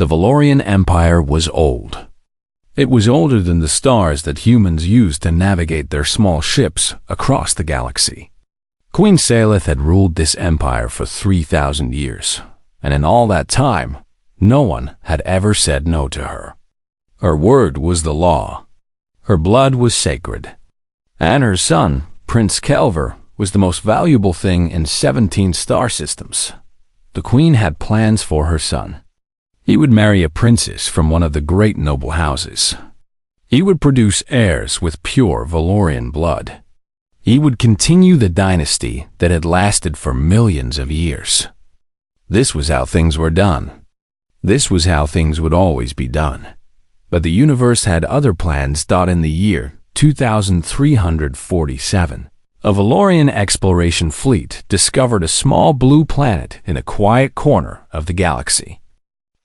The Valorian Empire was old. It was older than the stars that humans used to navigate their small ships across the galaxy. Queen Salith had ruled this empire for 3,000 years, and in all that time, no one had ever said no to her. Her word was the law. Her blood was sacred. And her son, Prince Kelver, was the most valuable thing in 17 star systems. The queen had plans for her son. He would marry a princess from one of the great noble houses. He would produce heirs with pure Valorian blood. He would continue the dynasty that had lasted for millions of years. This was how things were done. This was how things would always be done. But the universe had other plans. In the year 2347, a Valorian exploration fleet discovered a small blue planet in a quiet corner of the galaxy.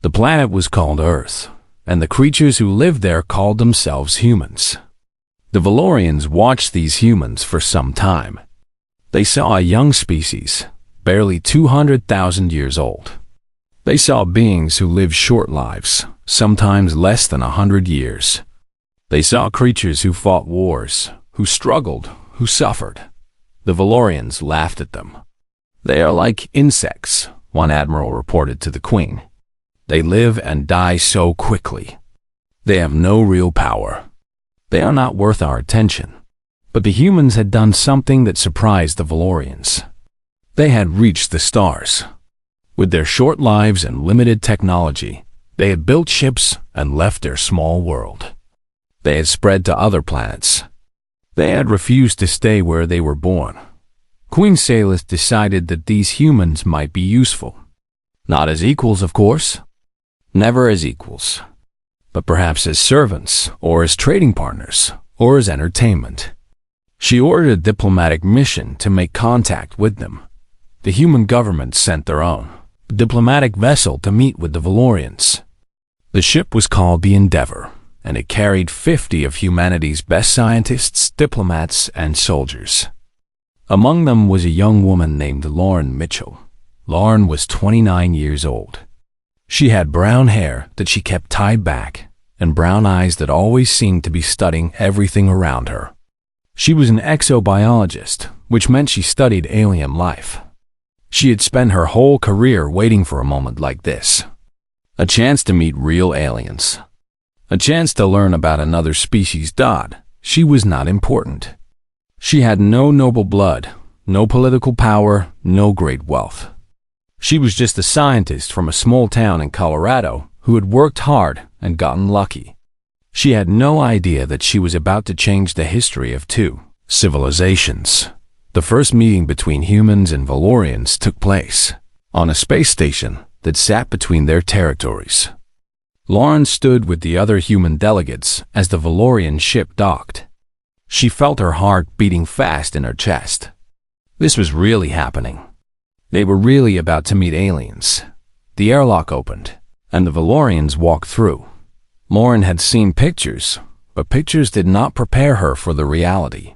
The planet was called Earth, and the creatures who lived there called themselves humans. The Valorians watched these humans for some time. They saw a young species, barely 200,000 years old. They saw beings who lived short lives, sometimes less than 100 years. They saw creatures who fought wars, who struggled, who suffered. The Valorians laughed at them. "They are like insects," one admiral reported to the queen. "They live and die so quickly. They have no real power. They are not worth our attention." But the humans had done something that surprised the Valorians. They had reached the stars. With their short lives and limited technology, they had built ships and left their small world. They had spread to other planets. They had refused to stay where they were born. Queen Salith decided that these humans might be useful. Not as equals, of course. Never as equals. But perhaps as servants, or as trading partners, or as entertainment. She ordered a diplomatic mission to make contact with them. The human government sent their own diplomatic vessel to meet with the Valorians. The ship was called the Endeavor, and it carried 50 of humanity's best scientists, diplomats, and soldiers. Among them was a young woman named Lauren Mitchell. Lauren was 29 years old. She had brown hair that she kept tied back, and brown eyes that always seemed to be studying everything around her. She was an exobiologist, which meant she studied alien life. She had spent her whole career waiting for a moment like this. A chance to meet real aliens. A chance to learn about another species. She was not important. She had no noble blood, no political power, no great wealth. She was just a scientist from a small town in Colorado who had worked hard and gotten lucky. She had no idea that she was about to change the history of two civilizations. The first meeting between humans and Valorians took place on a space station that sat between their territories. Lauren stood with the other human delegates as the Valorian ship docked. She felt her heart beating fast in her chest. This was really happening. They were really about to meet aliens. The airlock opened, and the Valorians walked through. Lauren had seen pictures, but pictures did not prepare her for the reality.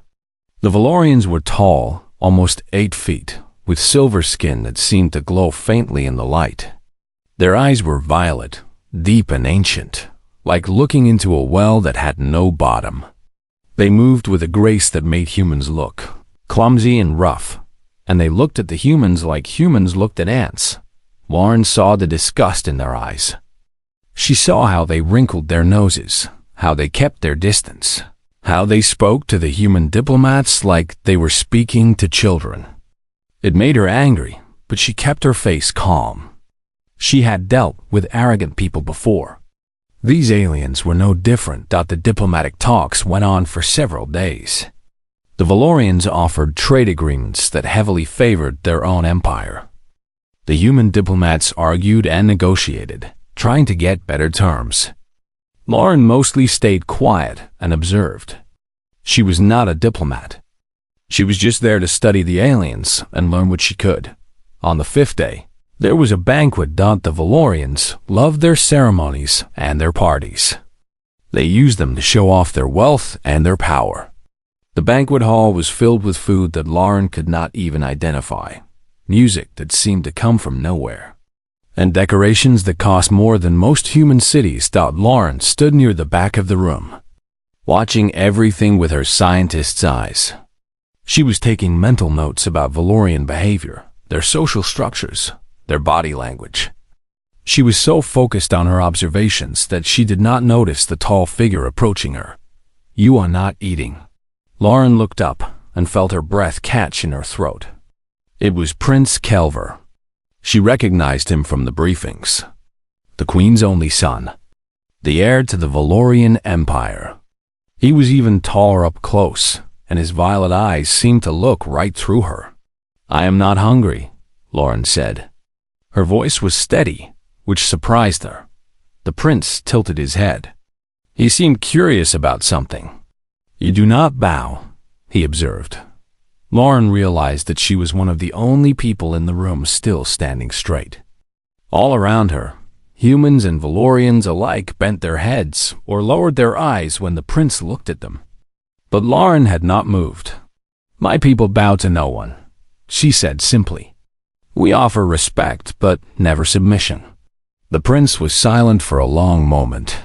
The Valorians were tall, almost 8 feet, with silver skin that seemed to glow faintly in the light. Their eyes were violet, deep and ancient, like looking into a well that had no bottom. They moved with a grace that made humans look clumsy and rough, and they looked at the humans like humans looked at ants. Lauren saw the disgust in their eyes. She saw how they wrinkled their noses, how they kept their distance, how they spoke to the human diplomats like they were speaking to children. It made her angry, but she kept her face calm. She had dealt with arrogant people before. These aliens were no different. The diplomatic talks went on for several days. The Valorians offered trade agreements that heavily favored their own empire. The human diplomats argued and negotiated, trying to get better terms. Lauren mostly stayed quiet and observed. She was not a diplomat. She was just there to study the aliens and learn what she could. On the 5th day, there was a banquet. The Valorians loved their ceremonies and their parties. They used them to show off their wealth and their power. The banquet hall was filled with food that Lauren could not even identify, music that seemed to come from nowhere, and decorations that cost more than most human cities. Lauren stood near the back of the room, watching everything with her scientist's eyes. She was taking mental notes about Valorian behavior, their social structures, their body language. She was so focused on her observations that she did not notice the tall figure approaching her. "You are not eating." Lauren looked up and felt her breath catch in her throat. It was Prince Kelver. She recognized him from the briefings. The Queen's only son, the heir to the Valorian Empire. He was even taller up close, and his violet eyes seemed to look right through her. "I am not hungry," Lauren said. Her voice was steady, which surprised her. The prince tilted his head. He seemed curious about something. "You do not bow," he observed. Lauren realized that she was one of the only people in the room still standing straight. All around her, humans and Valorians alike bent their heads or lowered their eyes when the prince looked at them. But Lauren had not moved. "My people bow to no one," she said simply. "We offer respect, but never submission." The prince was silent for a long moment.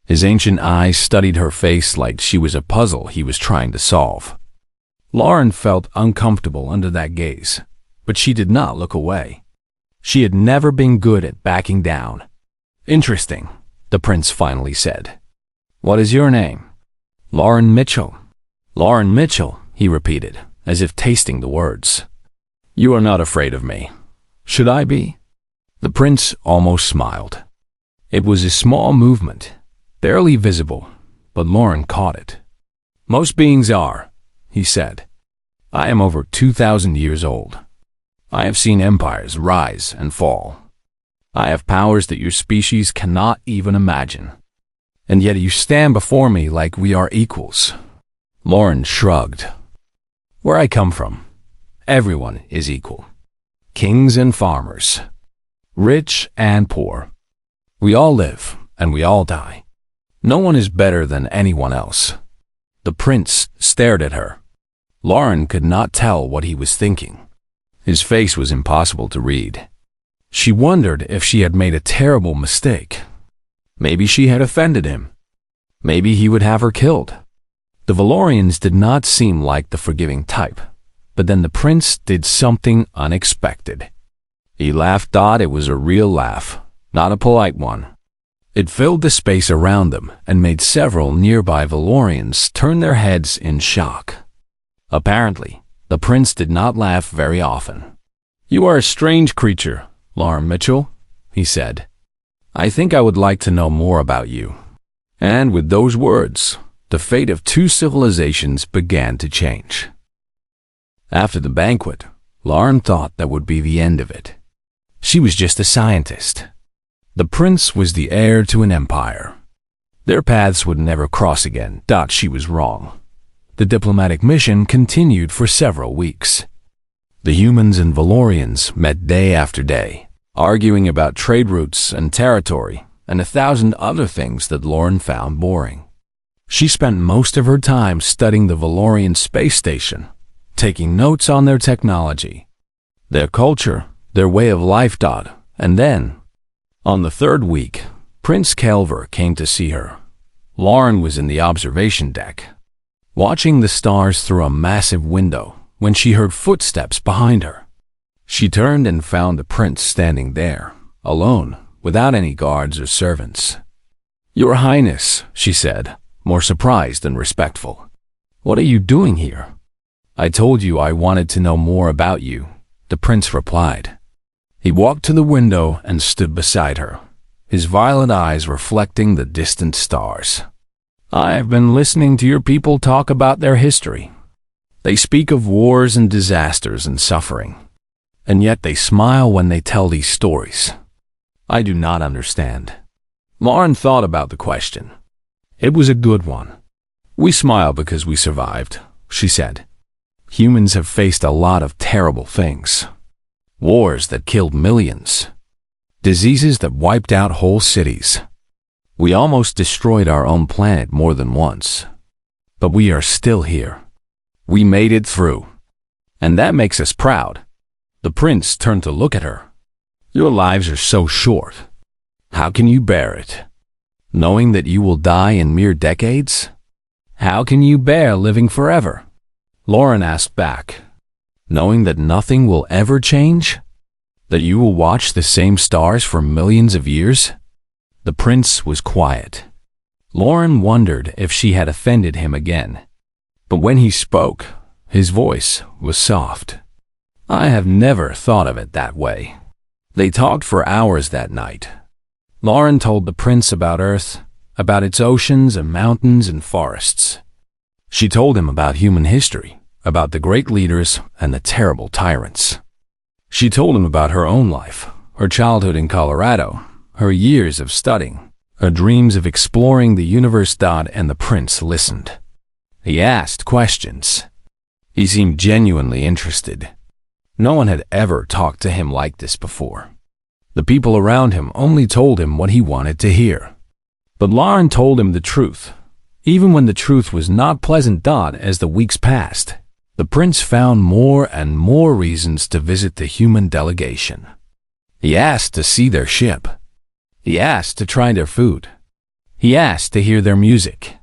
His ancient eyes studied her face like she was a puzzle he was trying to solve. Lauren felt uncomfortable under that gaze, but she did not look away. She had never been good at backing down. "Interesting," the prince finally said. "What is your name?" "Lauren Mitchell." "Lauren Mitchell," he repeated, as if tasting the words. "You are not afraid of me. Should I be?" The prince almost smiled. It was a small movement, barely visible, but Lauren caught it. "Most beings are," he said. "I am over 2,000 years old. I have seen empires rise and fall. I have powers that your species cannot even imagine. And yet you stand before me like we are equals." Lauren shrugged. "Where I come from, everyone is equal. Kings and farmers, rich and poor. We all live and we all die. No one is better than anyone else." The prince stared at her. Lauren could not tell what he was thinking. His face was impossible to read. She wondered if she had made a terrible mistake. Maybe she had offended him. Maybe he would have her killed. The Valorians did not seem like the forgiving type, but then the prince did something unexpected. He laughed. It was a real laugh, not a polite one. It filled the space around them and made several nearby Valorians turn their heads in shock. Apparently, the prince did not laugh very often. "You are a strange creature, Lauren Mitchell," he said. "I think I would like to know more about you." And with those words, the fate of two civilizations began to change. After the banquet, Lauren thought that would be the end of it. She was just a scientist. The prince was the heir to an empire. Their paths would never cross again. She was wrong. The diplomatic mission continued for several weeks. The humans and Valorians met day after day, arguing about trade routes and territory and 1,000 other things that Lauren found boring. She spent most of her time studying the Valorian space station, taking notes on their technology, their culture, their way of life. And then, on the third week, Prince Kelver came to see her. Lauren was in the observation deck, watching the stars through a massive window when she heard footsteps behind her. She turned and found the prince standing there, alone, without any guards or servants. "Your Highness," she said, more surprised than respectful. "What are you doing here?" "I told you I wanted to know more about you," the prince replied. He walked to the window and stood beside her, his violet eyes reflecting the distant stars. "I've been listening to your people talk about their history. They speak of wars and disasters and suffering, and yet they smile when they tell these stories. I do not understand." Lauren thought about the question. It was a good one. "We smile because we survived," she said. "Humans have faced a lot of terrible things. Wars that killed millions. Diseases that wiped out whole cities. We almost destroyed our own planet more than once. But we are still here. We made it through. And that makes us proud." The prince turned to look at her. Your lives are so short. How can you bear it? Knowing that you will die in mere decades? How can you bear living forever? Lauren asked back. Knowing that nothing will ever change? That you will watch the same stars for millions of years? The prince was quiet. Lauren wondered if she had offended him again. But when he spoke, his voice was soft. I have never thought of it that way. They talked for hours that night. Lauren told the prince about Earth, about its oceans and mountains and forests. She told him about human history, about the great leaders and the terrible tyrants. She told him about her own life, her childhood in Colorado, her years of studying, her dreams of exploring the universe. And the prince listened. He asked questions. He seemed genuinely interested. No one had ever talked to him like this before. The people around him only told him what he wanted to hear. But Lauren told him the truth, even when the truth was not pleasant. As the weeks passed, the prince found more and more reasons to visit the human delegation. He asked to see their ship. He asked to try their food. He asked to hear their music.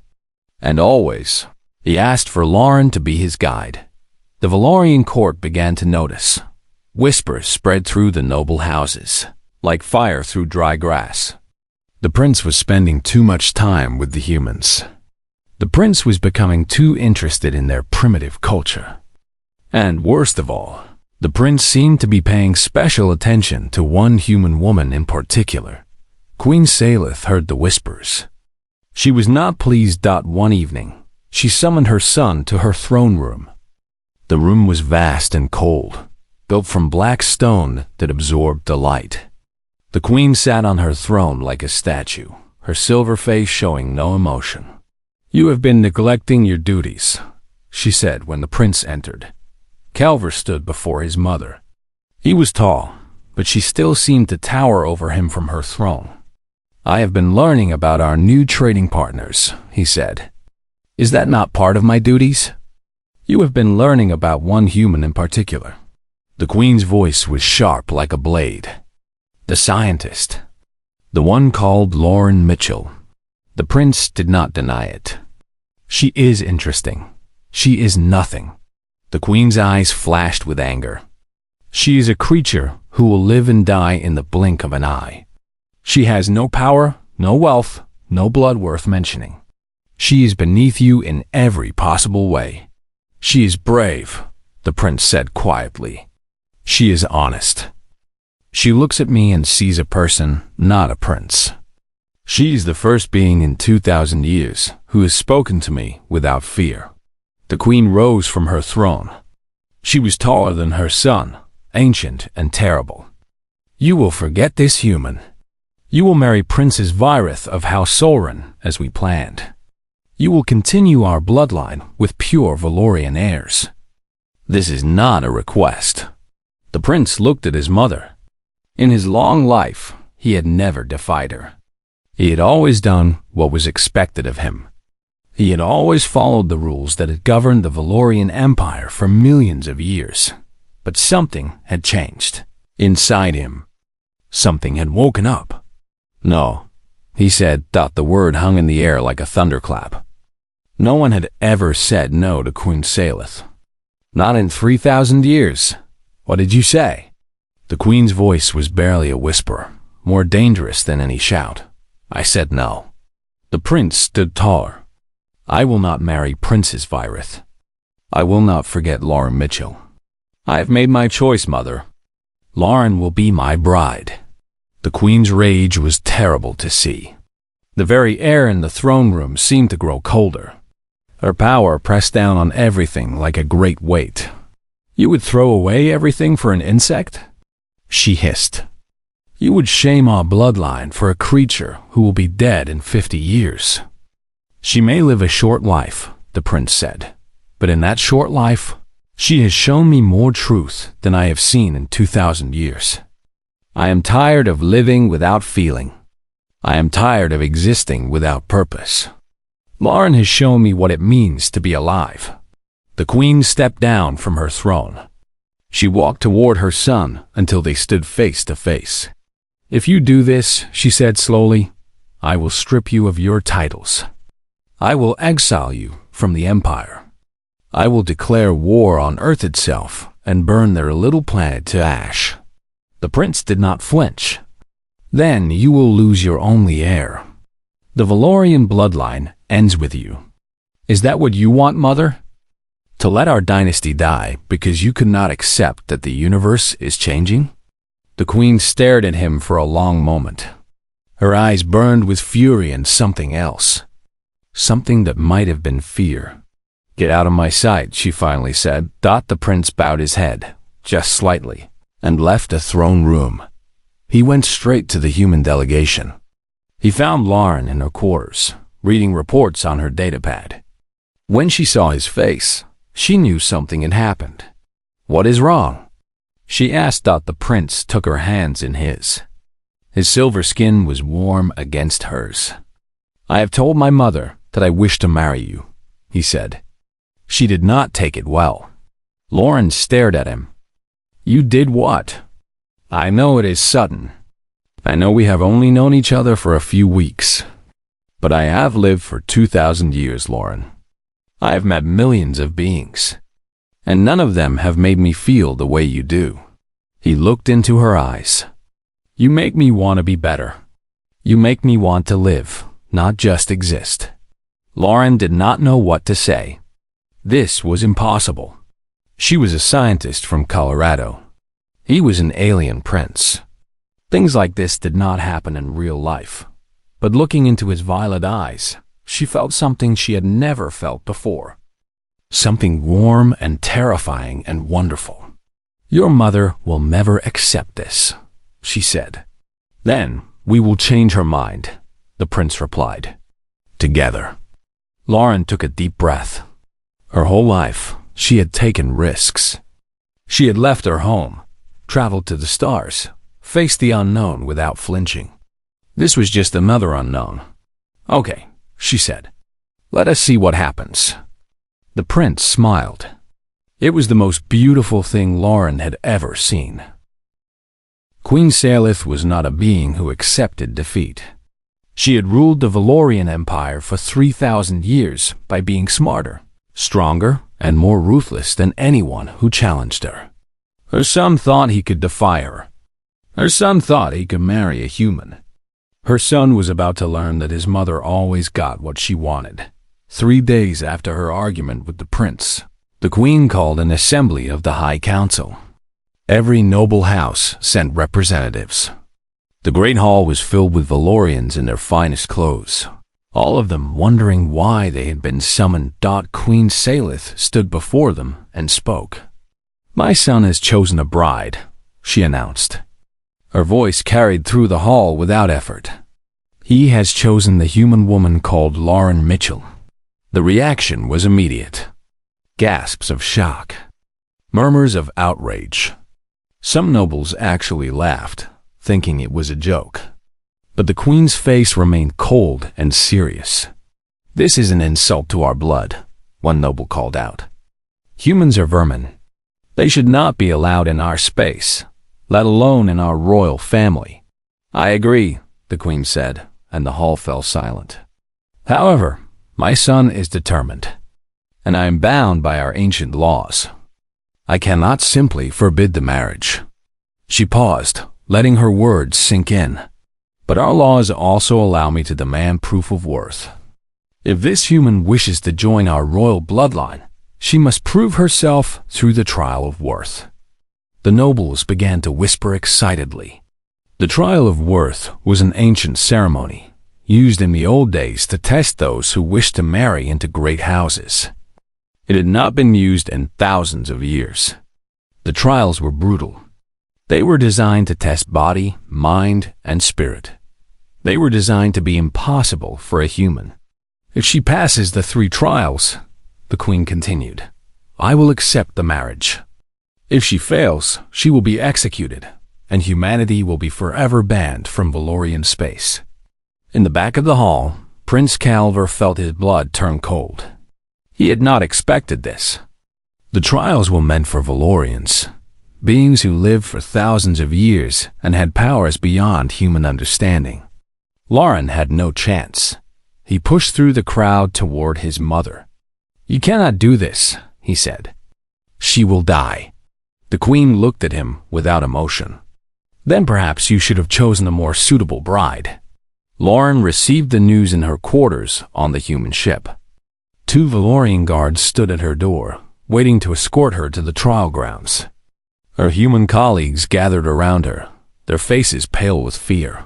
And always, he asked for Lauren to be his guide. The Valorian court began to notice. Whispers spread through the noble houses, like fire through dry grass. The prince was spending too much time with the humans. The prince was becoming too interested in their primitive culture. And worst of all, the prince seemed to be paying special attention to one human woman in particular. Queen Salith heard the whispers. She was not pleased. One evening, she summoned her son to her throne room. The room was vast and cold, built from black stone that absorbed the light. The queen sat on her throne like a statue, her silver face showing no emotion. You have been neglecting your duties, she said when the prince entered. Calver stood before his mother. He was tall, but she still seemed to tower over him from her throne. I have been learning about our new trading partners, he said. Is that not part of my duties? You have been learning about one human in particular. The queen's voice was sharp like a blade. The scientist. The one called Lauren Mitchell. The prince did not deny it. She is interesting. She is nothing. The queen's eyes flashed with anger. She is a creature who will live and die in the blink of an eye. She has no power, no wealth, no blood worth mentioning. She is beneath you in every possible way. She is brave, the prince said quietly. She is honest. She looks at me and sees a person, not a prince. She is the first being in 2,000 years who has spoken to me without fear. The queen rose from her throne. She was taller than her son, ancient and terrible. You will forget this human. You will marry Princess Virith of House Solren as we planned. You will continue our bloodline with pure Valorian heirs. This is not a request. The prince looked at his mother. In his long life, he had never defied her. He had always done what was expected of him. He had always followed the rules that had governed the Valorian Empire for millions of years. But something had changed. Inside him, something had woken up. No, he said. The word hung in the air like a thunderclap. No one had ever said no to Queen Salith. Not in 3,000 years. What did you say? The queen's voice was barely a whisper, more dangerous than any shout. I said no. The prince stood taller. I will not marry Princess Virith. I will not forget Lauren Mitchell. I have made my choice, mother. Lauren will be my bride. The queen's rage was terrible to see. The very air in the throne room seemed to grow colder. Her power pressed down on everything like a great weight. You would throw away everything for an insect? She hissed. You would shame our bloodline for a creature who will be dead in 50 years. She may live a short life, the prince said, but in that short life, she has shown me more truth than I have seen in 2,000 years. I am tired of living without feeling. I am tired of existing without purpose. Lauren has shown me what it means to be alive. The queen stepped down from her throne. She walked toward her son until they stood face to face. "If you do this," she said slowly, "I will strip you of your titles. I will exile you from the Empire. I will declare war on Earth itself and burn their little planet to ash." The prince did not flinch. "Then you will lose your only heir. The Valorian bloodline ends with you. Is that what you want, Mother? To let our dynasty die because you could not accept that the universe is changing?" The queen stared at him for a long moment. Her eyes burned with fury and something else. Something that might have been fear. "Get out of my sight," she finally said. The prince bowed his head, just slightly, and left the throne room. He went straight to the human delegation. He found Lauren in her quarters, reading reports on her datapad. When she saw his face, she knew something had happened. "What is wrong?" she asked. The prince took her hands in his. His silver skin was warm against hers. "I have told my mother that I wish to marry you," he said. She did not take it well. Lauren stared at him. "You did what?" "I know it is sudden. I know we have only known each other for a few weeks. But I have lived for 2,000 years, Lauren. I have met millions of beings, and none of them have made me feel the way you do." He looked into her eyes. "You make me want to be better. You make me want to live, not just exist." Lauren did not know what to say. This was impossible. She was a scientist from Colorado. He was an alien prince. Things like this did not happen in real life. But looking into his violet eyes, she felt something she had never felt before. Something warm and terrifying and wonderful. "Your mother will never accept this," she said. "Then we will change her mind," the prince replied. "Together." Lauren took a deep breath. Her whole life, she had taken risks. She had left her home, traveled to the stars, faced the unknown without flinching. This was just another unknown. "Okay," she said. "Let us see what happens." The prince smiled. It was the most beautiful thing Lauren had ever seen. Queen Salith was not a being who accepted defeat. She had ruled the Valorian Empire for 3,000 years by being smarter, stronger, and more ruthless than anyone who challenged her. Her son thought he could defy her. Her son thought he could marry a human. Her son was about to learn that his mother always got what she wanted. 3 days after her argument with the prince, the queen called an assembly of the High Council. Every noble house sent representatives. The great hall was filled with Valorians in their finest clothes, all of them wondering why they had been summoned. Queen Salith stood before them and spoke. "My son has chosen a bride," she announced. Her voice carried through the hall without effort. "He has chosen the human woman called Lauren Mitchell." The reaction was immediate. Gasps of shock. Murmurs of outrage. Some nobles actually laughed, thinking it was a joke. But the queen's face remained cold and serious. "This is an insult to our blood," one noble called out. "Humans are vermin. They should not be allowed in our space, let alone in our royal family." "I agree," the queen said, and the hall fell silent. "However, my son is determined, and I am bound by our ancient laws. I cannot simply forbid the marriage." She paused, letting her words sink in. "But our laws also allow me to demand proof of worth. If this human wishes to join our royal bloodline, she must prove herself through the trial of worth." The nobles began to whisper excitedly. The trial of worth was an ancient ceremony, used in the old days to test those who wished to marry into great houses. It had not been used in thousands of years. The trials were brutal. They were designed to test body, mind, and spirit. They were designed to be impossible for a human. "If she passes the 3 trials," the queen continued, "I will accept the marriage. If she fails, she will be executed, and humanity will be forever banned from Valorian space." In the back of the hall, Prince Calver felt his blood turn cold. He had not expected this. The trials were meant for Valorians. beings who lived for thousands of years and had powers beyond human understanding. Lauren had no chance. He pushed through the crowd toward his mother. "You cannot do this," he said. "She will die." The queen looked at him without emotion. "Then perhaps you should have chosen a more suitable bride." Lauren received the news in her quarters on the human ship. 2 Valorian guards stood at her door, waiting to escort her to the trial grounds. Her human colleagues gathered around her, their faces pale with fear.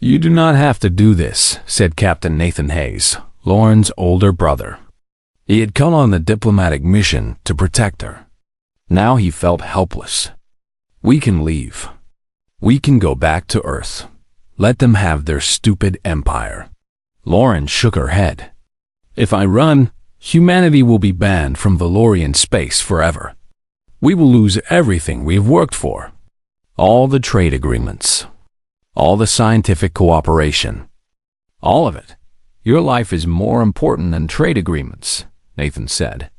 "You do not have to do this," said Captain Nathan Hayes, Lauren's older brother. He had come on a diplomatic mission to protect her. Now he felt helpless. "We can leave. We can go back to Earth. Let them have their stupid empire." Lauren shook her head. "If I run, humanity will be banned from Valorian space forever. We will lose everything we have worked for. All the trade agreements. All the scientific cooperation. All of it. Your life is more important than trade agreements," Nathan said.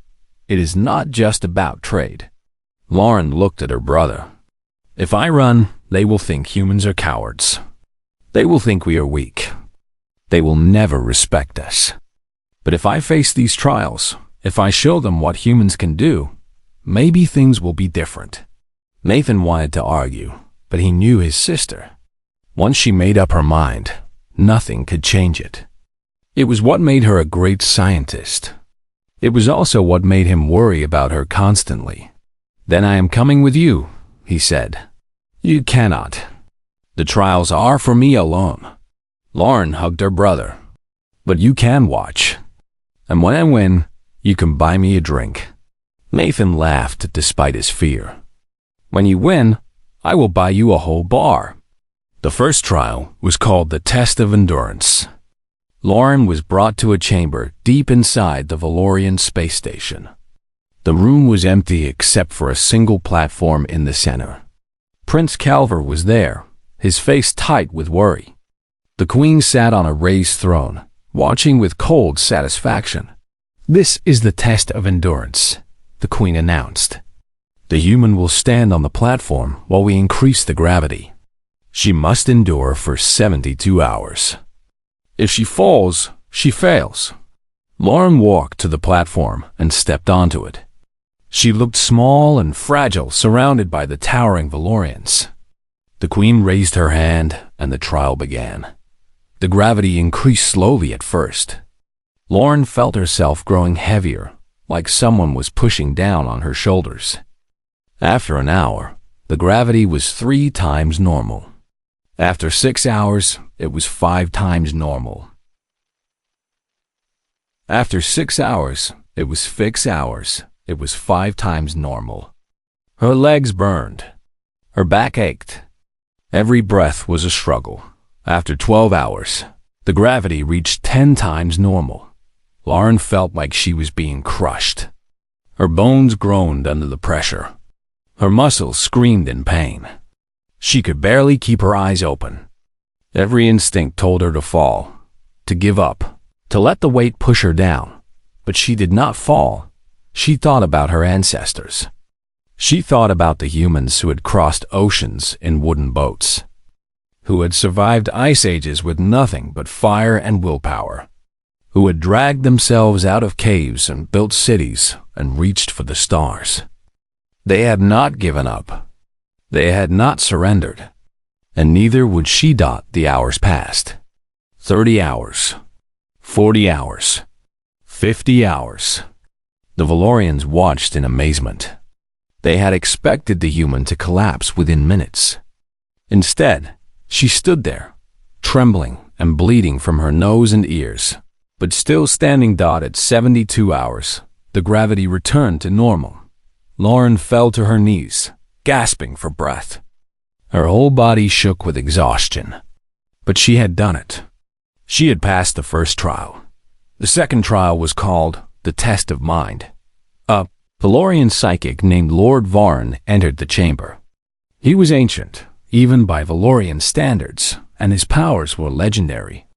"It is not just about trade." Lauren looked at her brother. "If I run, they will think humans are cowards. They will think we are weak. They will never respect us. But if I face these trials, if I show them what humans can do, maybe things will be different." Nathan wanted to argue, but he knew his sister. Once she made up her mind, nothing could change it. It was what made her a great scientist. It was also what made him worry about her constantly. "Then I am coming with you," he said. "You cannot. The trials are for me alone." Lauren hugged her brother. "But you can watch. And when I win, you can buy me a drink." Nathan laughed despite his fear. "When you win, I will buy you a whole bar." The first trial was called the Test of Endurance. Lauren was brought to a chamber deep inside the Valorian space station. The room was empty except for a single platform in the center. Prince Calver was there, his face tight with worry. The queen sat on a raised throne, watching with cold satisfaction. "This is the test of endurance," the queen announced. "The human will stand on the platform while we increase the gravity. She must endure for 72 hours. If she falls, she fails." Lauren walked to the platform and stepped onto it. She looked small and fragile, surrounded by the towering Valorians. The queen raised her hand, and the trial began. The gravity increased slowly at first. Lauren felt herself growing heavier, like someone was pushing down on her shoulders. After an hour, the gravity was 3 times normal. After 6 hours, it was 5 times normal. After 6 hours, it was 6 hours. It was 5 times normal. Her legs burned. Her back ached. Every breath was a struggle. After 12 hours, the gravity reached 10 times normal. Lauren felt like she was being crushed. Her bones groaned under the pressure. Her muscles screamed in pain. She could barely keep her eyes open. Every instinct told her to fall, to give up, to let the weight push her down. But she did not fall. She thought about her ancestors. She thought about the humans who had crossed oceans in wooden boats, who had survived ice ages with nothing but fire and willpower, who had dragged themselves out of caves and built cities and reached for the stars. They had not given up. They had not surrendered. And neither would she. The hours passed. 30 hours. 40 hours. 50 hours. The Valorians watched in amazement. They had expected the human to collapse within minutes. Instead, she stood there, trembling and bleeding from her nose and ears, but still standing. At 72 hours, the gravity returned to normal. Lauren fell to her knees, gasping for breath. Her whole body shook with exhaustion. But she had done it. She had passed the first trial. The second trial was called the Test of Mind. A Valorian psychic named Lord Varn entered the chamber. He was ancient, even by Valorian standards, and his powers were legendary.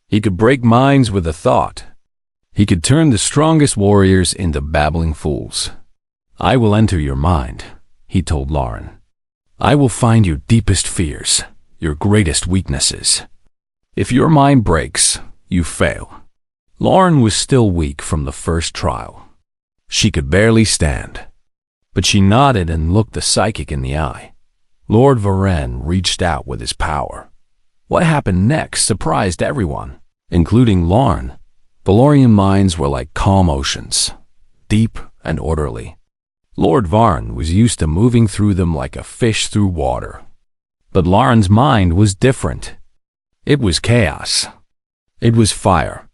He could break minds with a thought. He could turn the strongest warriors into babbling fools. "I will enter your mind," he told Lauren. "I will find your deepest fears, your greatest weaknesses. If your mind breaks, you fail." Lauren was still weak from the first trial. She could barely stand. But she nodded and looked the psychic in the eye. Lord Varen reached out with his power. What happened next surprised everyone, including Lauren. Valorian minds were like calm oceans, deep and orderly. Lord Varen was used to moving through them like a fish through water. But Lauren's mind was different. It was chaos. It was fire.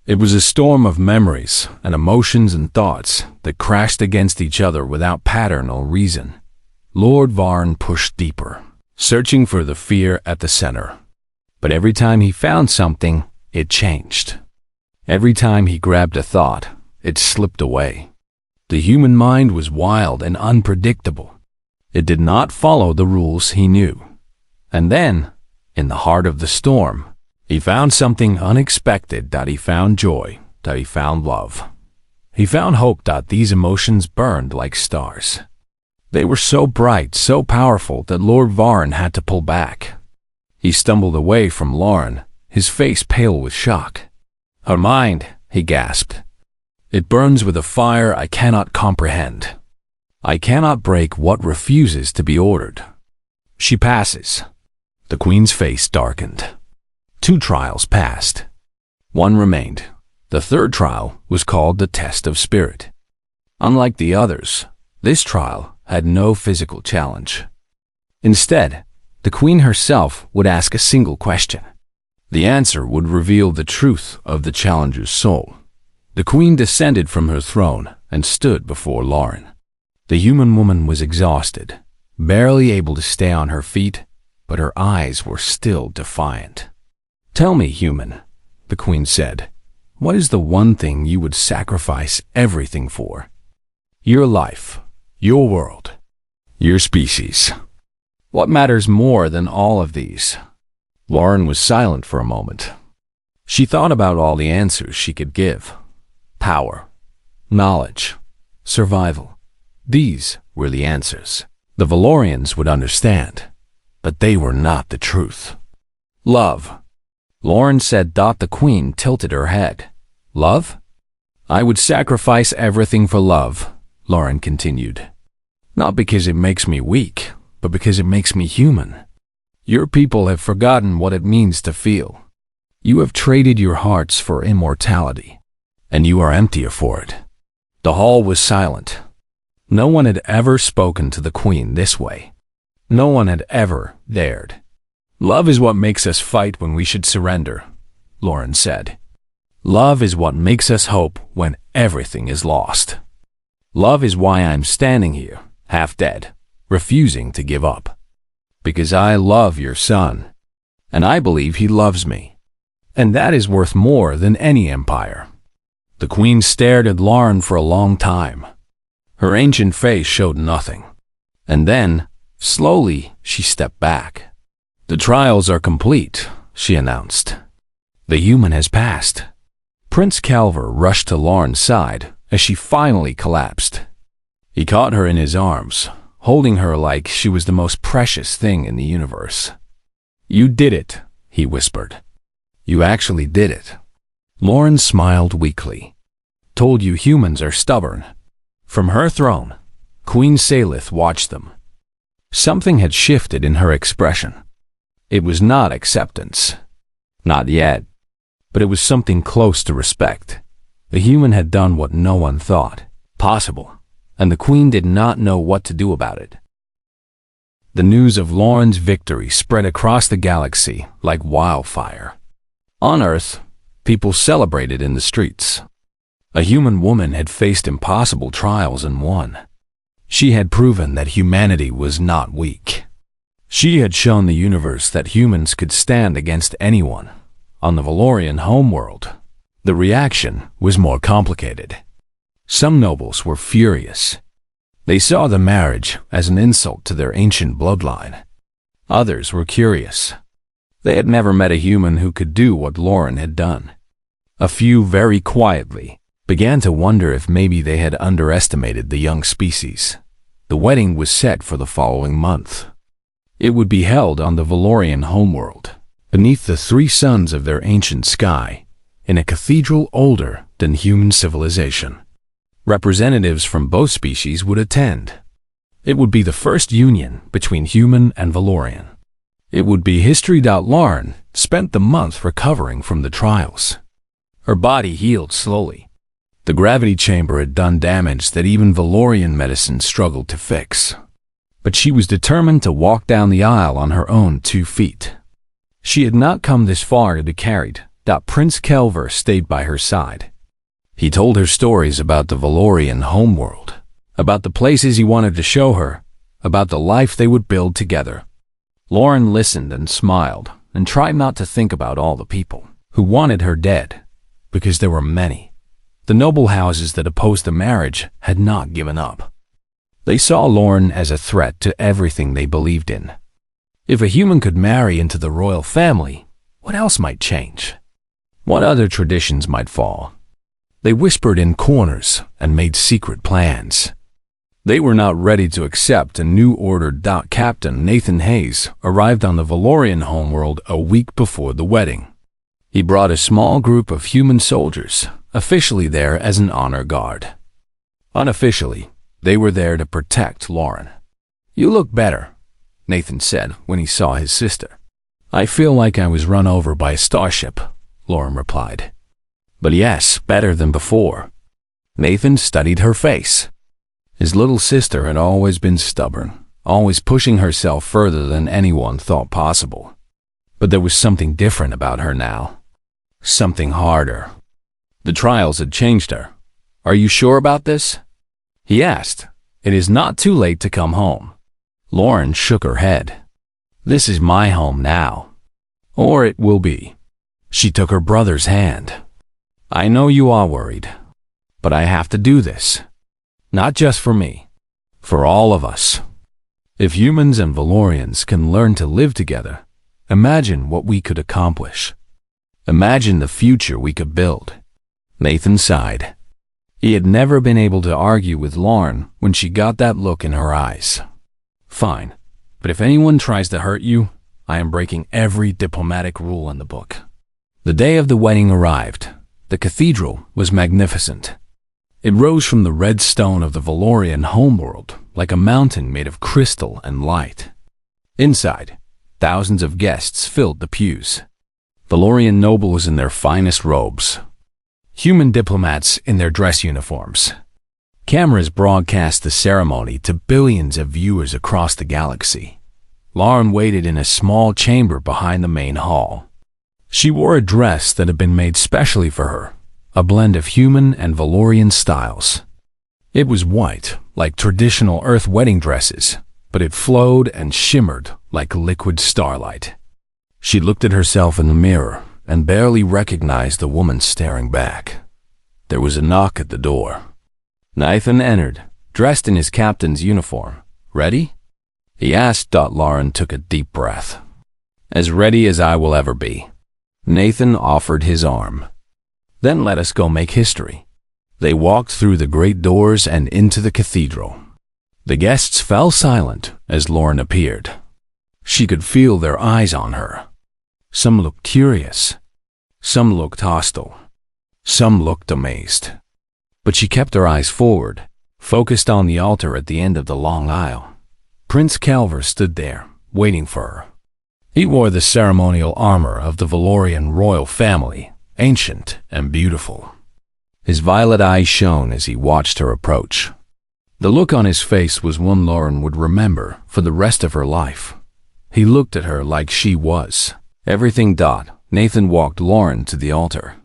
It was a storm of memories and emotions and thoughts that crashed against each other without pattern or reason. Lord Varen pushed deeper, searching for the fear at the center. But every time he found something, it changed. Every time he grabbed a thought, it slipped away. The human mind was wild and unpredictable. It did not follow the rules he knew. And then, in the heart of the storm, he found something unexpected. He found joy. He found love. He found hope. These emotions burned like stars. They were so bright, so powerful that Lord Varen had to pull back. He stumbled away from Lauren, his face pale with shock. "Her mind," he gasped. "It burns with a fire I cannot comprehend. I cannot break what refuses to be ordered. She passes." The Queen's face darkened. 2 trials passed. 1 remained. The 3rd trial was called the Test of Spirit. Unlike the others, this trial had no physical challenge. Instead, the Queen herself would ask a single question. The answer would reveal the truth of the challenger's soul. The Queen descended from her throne and stood before Lauren. The human woman was exhausted, barely able to stay on her feet, but her eyes were still defiant. "Tell me, human," the Queen said, "what is the one thing you would sacrifice everything for? Your life, your world, your species. What matters more than all of these?" Lauren was silent for a moment. She thought about all the answers she could give. Power, knowledge, survival. These were the answers. The Valorians would understand, but they were not the truth. "Love," Lauren said. The Queen tilted her head. "Love? I would sacrifice everything for love," Lauren continued. "Not because it makes me weak, but because it makes me human. Your people have forgotten what it means to feel. You have traded your hearts for immortality, and you are emptier for it." The hall was silent. No one had ever spoken to the Queen this way. No one had ever dared. "Love is what makes us fight when we should surrender," Lauren said. "Love is what makes us hope when everything is lost. Love is why I'm standing here, half dead, refusing to give up. Because I love your son, and I believe he loves me. And that is worth more than any empire." The Queen stared at Lauren for a long time. Her ancient face showed nothing. And then, slowly, she stepped back. "The trials are complete," she announced. "The human has passed." Prince Calver rushed to Lauren's side as she finally collapsed. He caught her in his arms, holding her like she was the most precious thing in the universe. "You did it," he whispered. "You actually did it." Lauren smiled weakly. "Told you humans are stubborn." From her throne, Queen Salith watched them. Something had shifted in her expression. It was not acceptance. Not yet. But it was something close to respect. The human had done what no one thought possible, and the Queen did not know what to do about it. The news of Lauren's victory spread across the galaxy like wildfire. On Earth, people celebrated in the streets. A human woman had faced impossible trials and won. She had proven that humanity was not weak. She had shown the universe that humans could stand against anyone. On the Valorian homeworld, the reaction was more complicated. Some nobles were furious. They saw the marriage as an insult to their ancient bloodline. Others were curious. They had never met a human who could do what Lauren had done. A few very quietly began to wonder if maybe they had underestimated the young species. The wedding was set for the following month. It would be held on the Valorian homeworld, beneath the three suns of their ancient sky, in a cathedral older than human civilization. Representatives from both species would attend. It would be the first union between human and Valorian. It would be history. Lauren spent the month recovering from the trials. Her body healed slowly. The gravity chamber had done damage that even Valorian medicine struggled to fix. But she was determined to walk down the aisle on her own 2 feet. She had not come this far to be carried. Prince Kelver stayed by her side. He told her stories about the Valorian homeworld, about the places he wanted to show her, about the life they would build together. Lauren listened and smiled and tried not to think about all the people who wanted her dead, because there were many. The noble houses that opposed the marriage had not given up. They saw Lauren as a threat to everything they believed in. If a human could marry into the royal family, what else might change? What other traditions might fall? They whispered in corners and made secret plans. They were not ready to accept a new order. Captain Nathan Hayes arrived on the Valorian homeworld a week before the wedding. He brought a small group of human soldiers, officially there as an honor guard. Unofficially, they were there to protect Lauren. "You look better," Nathan said when he saw his sister. "I feel like I was run over by a starship," Lauren replied. "But yes, better than before." Nathan studied her face. His little sister had always been stubborn, always pushing herself further than anyone thought possible. But there was something different about her now. Something harder. The trials had changed her. "Are you sure about this?" he asked. "It is not too late to come home." Lauren shook her head. "This is my home now. Or it will be." She took her brother's hand. "I know you are worried, but I have to do this. Not just for me, for all of us. If humans and Valorians can learn to live together, imagine what we could accomplish. Imagine the future we could build." Nathan sighed. He had never been able to argue with Lauren when she got that look in her eyes. "Fine, but if anyone tries to hurt you, I am breaking every diplomatic rule in the book." The day of the wedding arrived. The cathedral was magnificent. It rose from the red stone of the Valorian homeworld like a mountain made of crystal and light. Inside, thousands of guests filled the pews. Valorian nobles in their finest robes. Human diplomats in their dress uniforms. Cameras broadcast the ceremony to billions of viewers across the galaxy. Lauren waited in a small chamber behind the main hall. She wore a dress that had been made specially for her, a blend of human and Valorian styles. It was white, like traditional Earth wedding dresses, but it flowed and shimmered like liquid starlight. She looked at herself in the mirror and barely recognized the woman staring back. There was a knock at the door. Nathan entered, dressed in his captain's uniform. "Ready?" he asked. Lauren took a deep breath. "As ready as I will ever be." Nathan offered his arm. "Then let us go make history." They walked through the great doors and into the cathedral. The guests fell silent as Lauren appeared. She could feel their eyes on her. Some looked curious. Some looked hostile. Some looked amazed. But she kept her eyes forward, focused on the altar at the end of the long aisle. Prince Kelver stood there, waiting for her. He wore the ceremonial armor of the Valorian royal family, ancient and beautiful. His violet eyes shone as he watched her approach. The look on his face was one Lauren would remember for the rest of her life. He looked at her like she was everything. Nathan walked Lauren to the altar.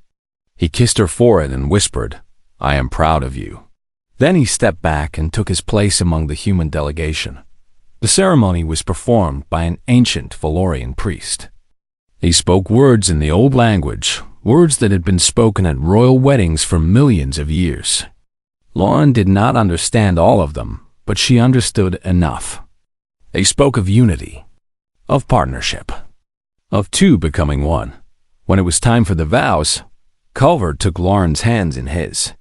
He kissed her forehead and whispered, "I am proud of you." Then he stepped back and took his place among the human delegation. The ceremony was performed by an ancient Valorian priest. He spoke words in the old language, words that had been spoken at royal weddings for millions of years. Lauren did not understand all of them, but she understood enough. They spoke of unity, of partnership, of two becoming one. When it was time for the vows, Culver took Lauren's hands in his.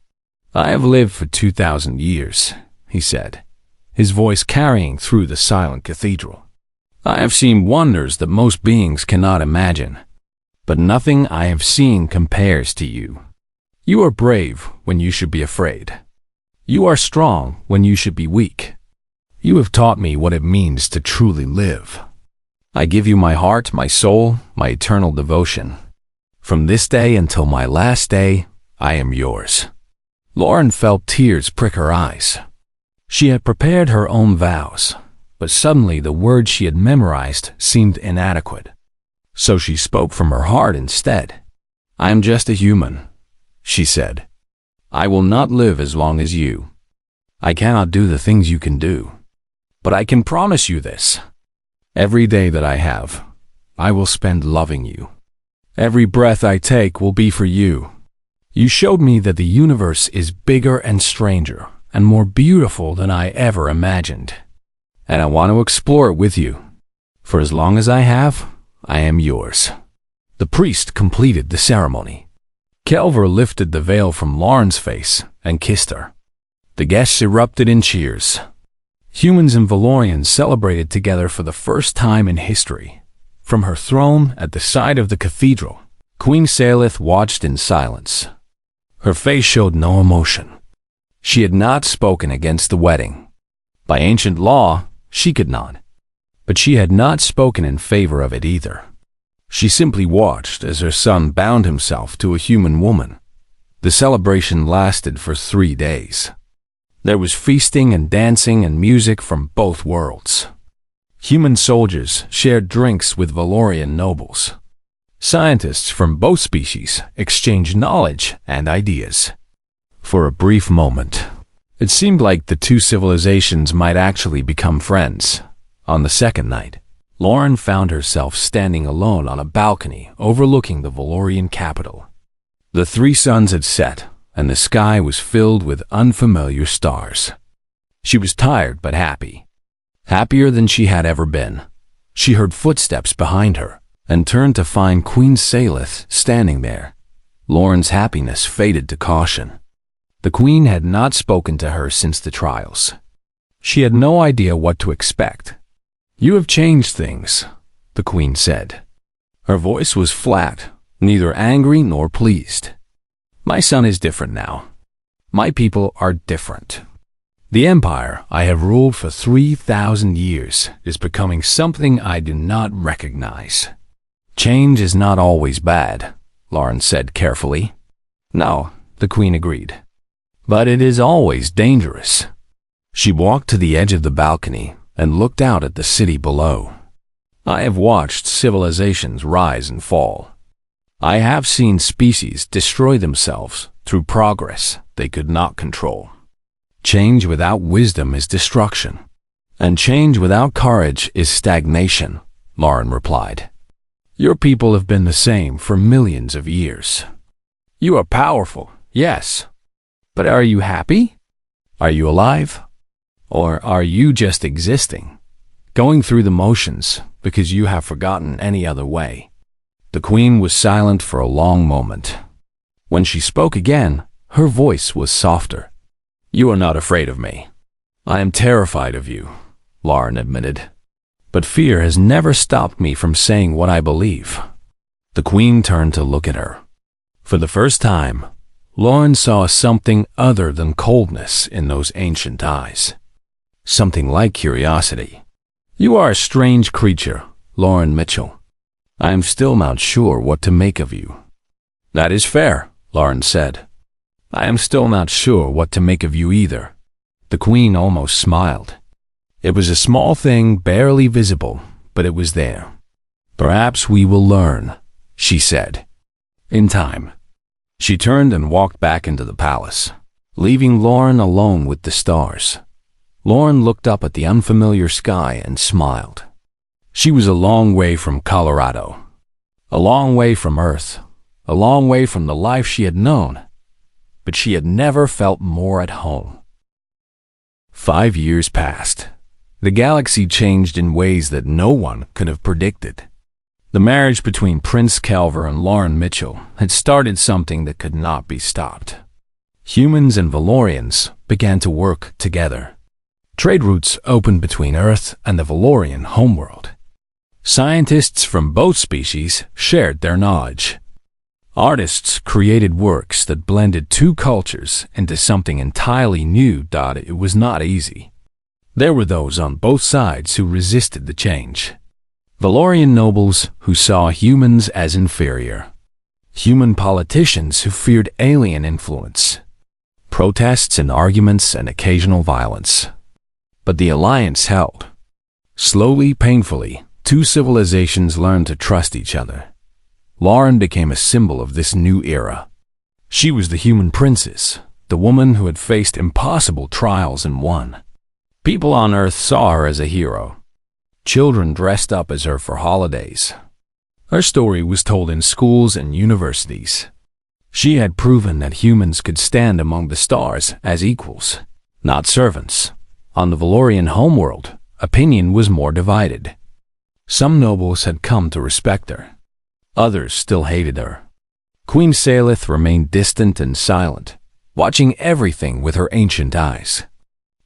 "I have lived for 2,000 years," he said. his voice carrying through the silent cathedral. "I have seen wonders that most beings cannot imagine, but nothing I have seen compares to you. You are brave when you should be afraid. You are strong when you should be weak. You have taught me what it means to truly live. I give you my heart, my soul, my eternal devotion. From this day until my last day, I am yours." Lauren felt tears prick her eyes. She had prepared her own vows, but suddenly the words she had memorized seemed inadequate. So she spoke from her heart instead. "I am just a human," she said. "I will not live as long as you. I cannot do the things you can do. But I can promise you this. Every day that I have, I will spend loving you. Every breath I take will be for you. You showed me that the universe is bigger and stranger and more beautiful than I ever imagined. And I want to explore it with you. For as long as I have, I am yours." The priest completed the ceremony. Kelver lifted the veil from Lauren's face and kissed her. The guests erupted in cheers. Humans and Valorians celebrated together for the first time in history. From her throne at the side of the cathedral, Queen Salith watched in silence. Her face showed no emotion. She had not spoken against the wedding. By ancient law, she could not. But she had not spoken in favor of it either. She simply watched as her son bound himself to a human woman. The celebration lasted for 3 days. There was feasting and dancing and music from both worlds. Human soldiers shared drinks with Valorian nobles. Scientists from both species exchanged knowledge and ideas. For a brief moment, it seemed like the two civilizations might actually become friends. On the second night, Lauren found herself standing alone on a balcony overlooking the Valorian capital. The 3 suns had set, and the sky was filled with unfamiliar stars. She was tired but happy. Happier than she had ever been. She heard footsteps behind her and turned to find Queen Salith standing there. Lauren's happiness faded to caution. The queen had not spoken to her since the trials. She had no idea what to expect. "You have changed things," the queen said. Her voice was flat, neither angry nor pleased. "My son is different now. My people are different. The empire I have ruled for 3,000 years is becoming something I do not recognize." "Change is not always bad," Lauren said carefully. "No," the queen agreed. "But it is always dangerous." She walked to the edge of the balcony and looked out at the city below. "I have watched civilizations rise and fall. I have seen species destroy themselves through progress they could not control. Change without wisdom is destruction, and change without courage is stagnation," Lauren replied. "Your people have been the same for millions of years. You are powerful, yes. But are you happy? Are you alive? Or are you just existing, going through the motions because you have forgotten any other way?" The queen was silent for a long moment. When she spoke again, her voice was softer. "You are not afraid of me. I am terrified of you," Lauren admitted. "But fear has never stopped me from saying what I believe." The queen turned to look at her. For the first time, Lauren saw something other than coldness in those ancient eyes. Something like curiosity. "You are a strange creature, Lauren Mitchell. I am still not sure what to make of you." "That is fair," Lauren said. "I am still not sure what to make of you either." The queen almost smiled. It was a small thing, barely visible, but it was there. "Perhaps we will learn," she said. "In time." She turned and walked back into the palace, leaving Lauren alone with the stars. Lauren looked up at the unfamiliar sky and smiled. She was a long way from Colorado, a long way from Earth, a long way from the life she had known, but she had never felt more at home. 5 years passed. The galaxy changed in ways that no one could have predicted. The marriage between Prince Kelver and Lauren Mitchell had started something that could not be stopped. Humans and Valorians began to work together. Trade routes opened between Earth and the Valorian homeworld. Scientists from both species shared their knowledge. Artists created works that blended two cultures into something entirely new. It was not easy. There were those on both sides who resisted the change. Valorian nobles who saw humans as inferior. Human politicians who feared alien influence. Protests and arguments and occasional violence. But the alliance held. Slowly, painfully, two civilizations learned to trust each other. Lauren became a symbol of this new era. She was the human princess, the woman who had faced impossible trials and won. People on Earth saw her as a hero. Children dressed up as her for holidays. Her story was told in schools and universities. She had proven that humans could stand among the stars as equals, not servants. On the Valorian homeworld, opinion was more divided. Some nobles had come to respect her. Others still hated her. Queen Salith remained distant and silent, watching everything with her ancient eyes.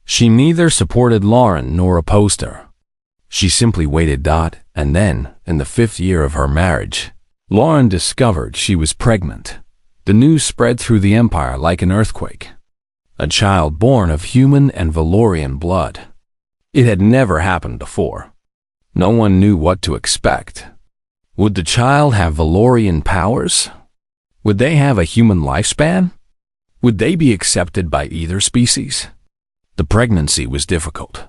She neither supported Lauren nor opposed her. She simply waited. And then, in the 5th year of her marriage, Lauren discovered she was pregnant. The news spread through the empire like an earthquake. A child born of human and Valorian blood. It had never happened before. No one knew what to expect. Would the child have Valorian powers? Would they have a human lifespan? Would they be accepted by either species? The pregnancy was difficult.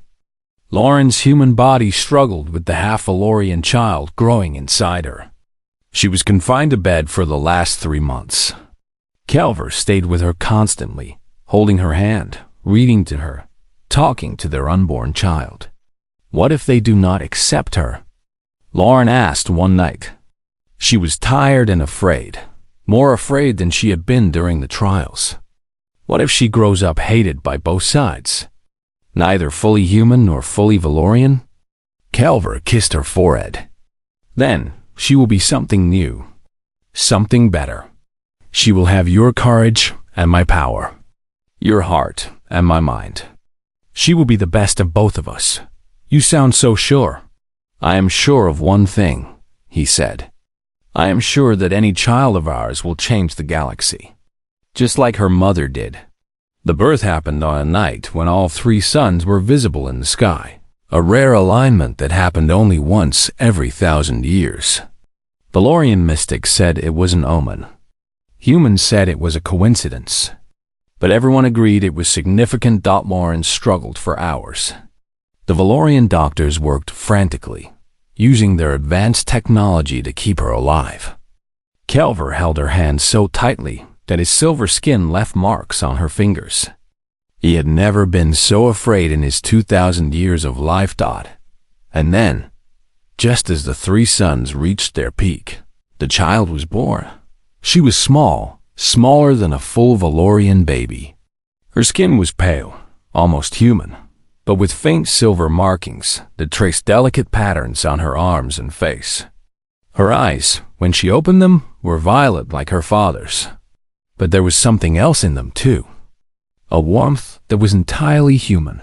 Lauren's human body struggled with the half-Valorian child growing inside her. She was confined to bed for the last 3 months. Kelver stayed with her constantly, holding her hand, reading to her, talking to their unborn child. What if they do not accept her? Lauren asked one night. She was tired and afraid, more afraid than she had been during the trials. What if she grows up hated by both sides? Neither fully human nor fully Valorian? Kelver kissed her forehead. Then she will be something new, something better. She will have your courage and my power, your heart and my mind. She will be the best of both of us. You sound so sure. I am sure of one thing, he said. I am sure that any child of ours will change the galaxy, just like her mother did. The birth happened on a night when all 3 suns were visible in the sky, a rare alignment that happened only once every 1,000 years. Valorian mystics said it was an omen. Humans said it was a coincidence. But everyone agreed it was significant. Lauren struggled for hours. The Valorian doctors worked frantically, using their advanced technology to keep her alive. Kelver held her hand so tightly that his silver skin left marks on her fingers. He had never been so afraid in his 2,000 years of life. And then, just as the 3 suns reached their peak, the child was born. She was small, smaller than a full Valorian baby. Her skin was pale, almost human, but with faint silver markings that traced delicate patterns on her arms and face. Her eyes, when she opened them, were violet like her father's. But there was something else in them, too. A warmth that was entirely human.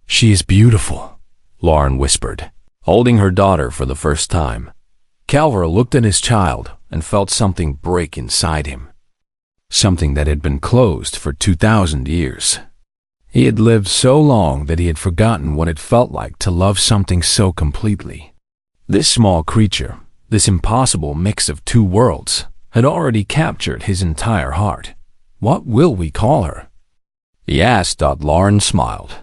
She is beautiful, Lauren whispered, holding her daughter for the first time. Kelver looked at his child and felt something break inside him. Something that had been closed for 2,000 years. He had lived so long that he had forgotten what it felt like to love something so completely. This small creature, this impossible mix of 2 worlds, had already captured his entire heart. What will we call her? He asked. Lauren smiled.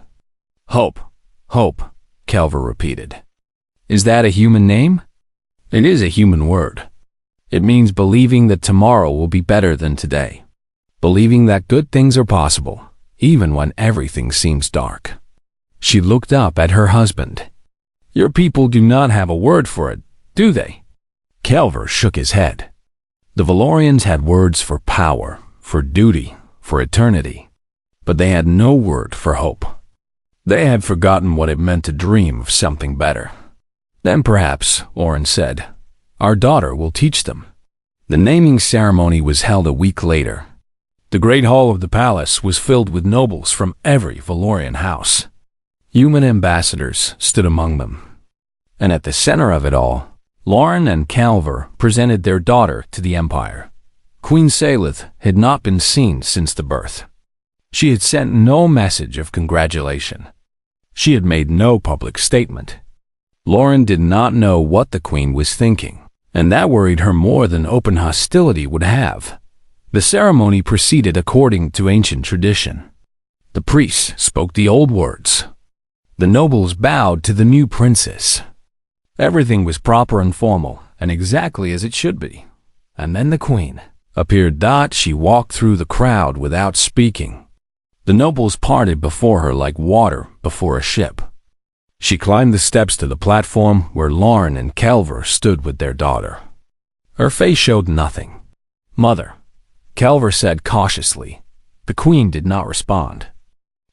Hope, Hope, Kelver repeated. Is that a human name? It is a human word. It means believing that tomorrow will be better than today. Believing that good things are possible, even when everything seems dark. She looked up at her husband. Your people do not have a word for it, do they? Kelver shook his head. The Valorians had words for power, for duty, for eternity, but they had no word for hope. They had forgotten what it meant to dream of something better. Then perhaps, Lauren said, our daughter will teach them. The naming ceremony was held a week later. The great hall of the palace was filled with nobles from every Valorian house. Human ambassadors stood among them. And at the center of it all, Lauren and Calver presented their daughter to the Empire. Queen Salith had not been seen since the birth. She had sent no message of congratulation. She had made no public statement. Lauren did not know what the Queen was thinking, and that worried her more than open hostility would have. The ceremony proceeded according to ancient tradition. The priests spoke the old words. The nobles bowed to the new princess. Everything was proper and formal, and exactly as it should be. And then the Queen appeared. She walked through the crowd without speaking. The nobles parted before her like water before a ship. She climbed the steps to the platform where Lauren and Calver stood with their daughter. Her face showed nothing. "Mother," Calver said cautiously. The Queen did not respond.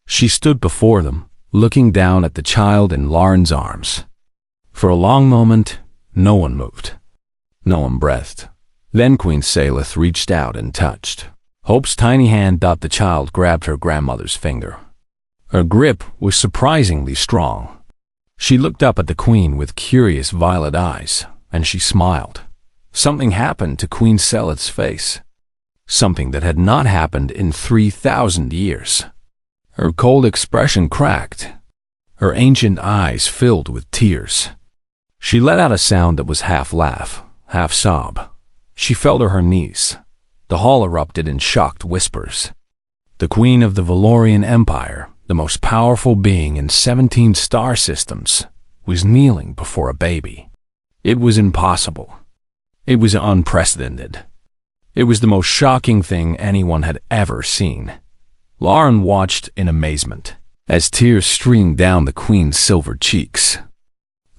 She stood before them, looking down at the child in Lauren's arms. For a long moment, no one moved. No one breathed. Then Queen Salith reached out and touched. Hope's tiny hand. The child grabbed her grandmother's finger. Her grip was surprisingly strong. She looked up at the Queen with curious violet eyes, and she smiled. Something happened to Queen Salith's face. Something that had not happened in 3,000 years. Her cold expression cracked. Her ancient eyes filled with tears. She let out a sound that was half laugh, half sob. She fell to her knees. The hall erupted in shocked whispers. The Queen of the Valorian Empire, the most powerful being in 17 star systems, was kneeling before a baby. It was impossible. It was unprecedented. It was the most shocking thing anyone had ever seen. Lauren watched in amazement as tears streamed down the Queen's silver cheeks.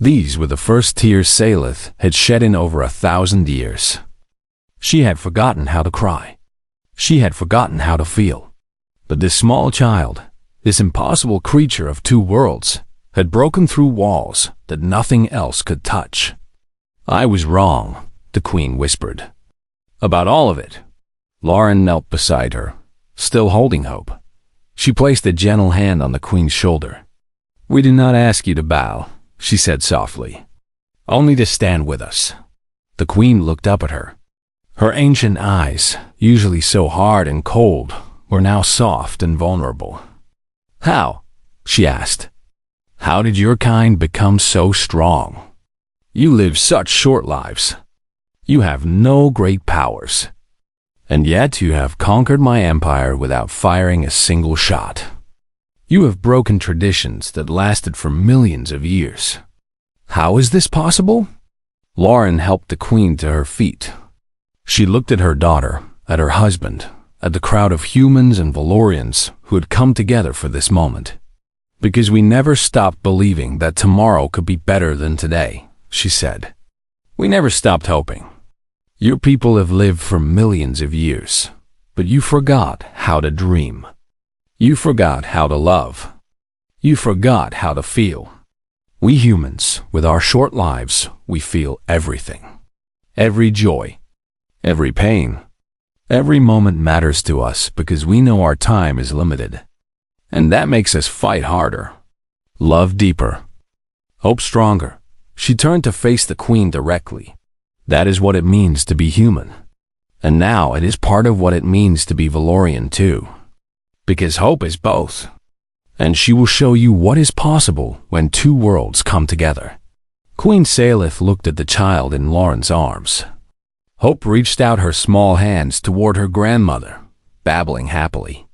These were the first tears Salith had shed in over 1,000 years. She had forgotten how to cry. She had forgotten how to feel. But this small child, this impossible creature of two worlds, had broken through walls that nothing else could touch. "I was wrong," the Queen whispered. "About all of it." Lauren knelt beside her, still holding Hope. She placed a gentle hand on the Queen's shoulder. "We did not ask you to bow," she said softly. "Only to stand with us." The Queen looked up at her. Her ancient eyes, usually so hard and cold, were now soft and vulnerable. "How?" she asked. "How did your kind become so strong? You live such short lives. You have no great powers. And yet you have conquered my empire without firing a single shot. You have broken traditions that lasted for millions of years. How is this possible?" Lauren helped the Queen to her feet. She looked at her daughter, at her husband, at the crowd of humans and Valorians who had come together for this moment. "Because we never stopped believing that tomorrow could be better than today," she said. "We never stopped hoping. Your people have lived for millions of years, but you forgot how to dream. You forgot how to love. You forgot how to feel. We humans, with our short lives, we feel everything. Every joy, every pain, every moment matters to us because we know our time is limited. And that makes us fight harder, love deeper, hope stronger." She turned to face the Queen directly. "That is what it means to be human. And now it is part of what it means to be Valorian too. Because hope is both. And she will show you what is possible when two worlds come together." Queen Salith looked at the child in Lauren's arms. Hope reached out her small hands toward her grandmother, babbling happily.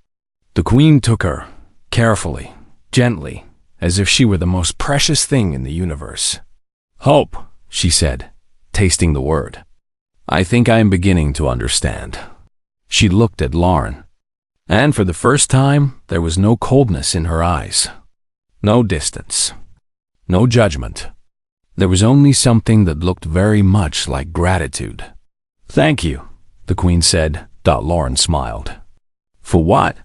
The Queen took her, carefully, gently, as if she were the most precious thing in the universe. "Hope," she said, tasting the word. "I think I am beginning to understand." She looked at Lauren, and for the first time there was no coldness in her eyes, no distance, no judgment. There was only something that looked very much like gratitude. "Thank you," the Queen said. Lauren smiled. "For what?"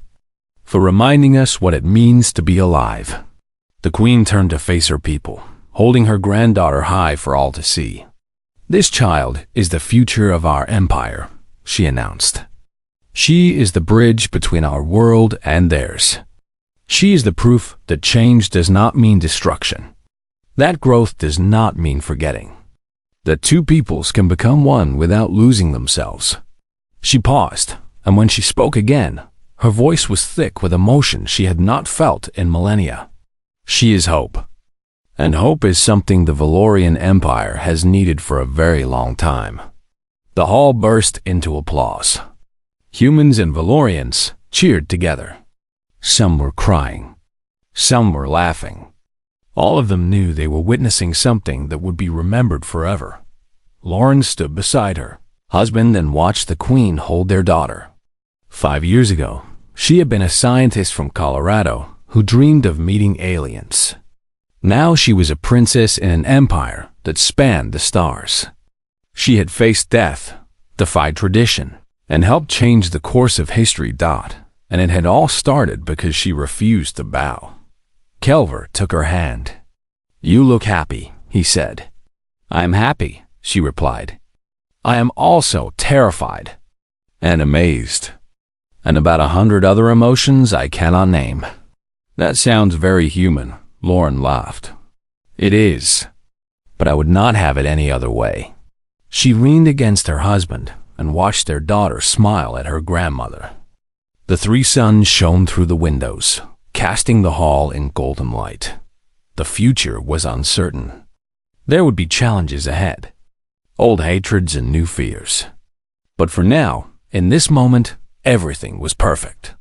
"For reminding us what it means to be alive." The Queen turned to face her people, holding her granddaughter high for all to see. "This child is the future of our empire," she announced. "She is the bridge between our world and theirs. She is the proof that change does not mean destruction. That growth does not mean forgetting. That two peoples can become one without losing themselves. She paused, and when she spoke again, her voice was thick with emotion she had not felt in millennia. She is hope. And hope is something the Valorian Empire has needed for a very long time. The hall burst into applause. Humans and Valorians cheered together. Some were crying. Some were laughing. All of them knew they were witnessing something that would be remembered forever. Lauren stood beside her husband and watched the Queen hold their daughter. 5 years ago, she had been a scientist from Colorado who dreamed of meeting aliens. Now she was a princess in an empire that spanned the stars. She had faced death, defied tradition, and helped change the course of history. And it had all started because she refused to bow. Kelver took her hand. "You look happy," he said. "I am happy," she replied. "I am also terrified and amazed, and about 100 other emotions I cannot name." "That sounds very human," Lauren laughed. "It is, but I would not have it any other way." She leaned against her husband and watched their daughter smile at her grandmother. The three suns shone through the windows, casting the hall in golden light. The future was uncertain. There would be challenges ahead, old hatreds and new fears. But for now, in this moment, everything was perfect.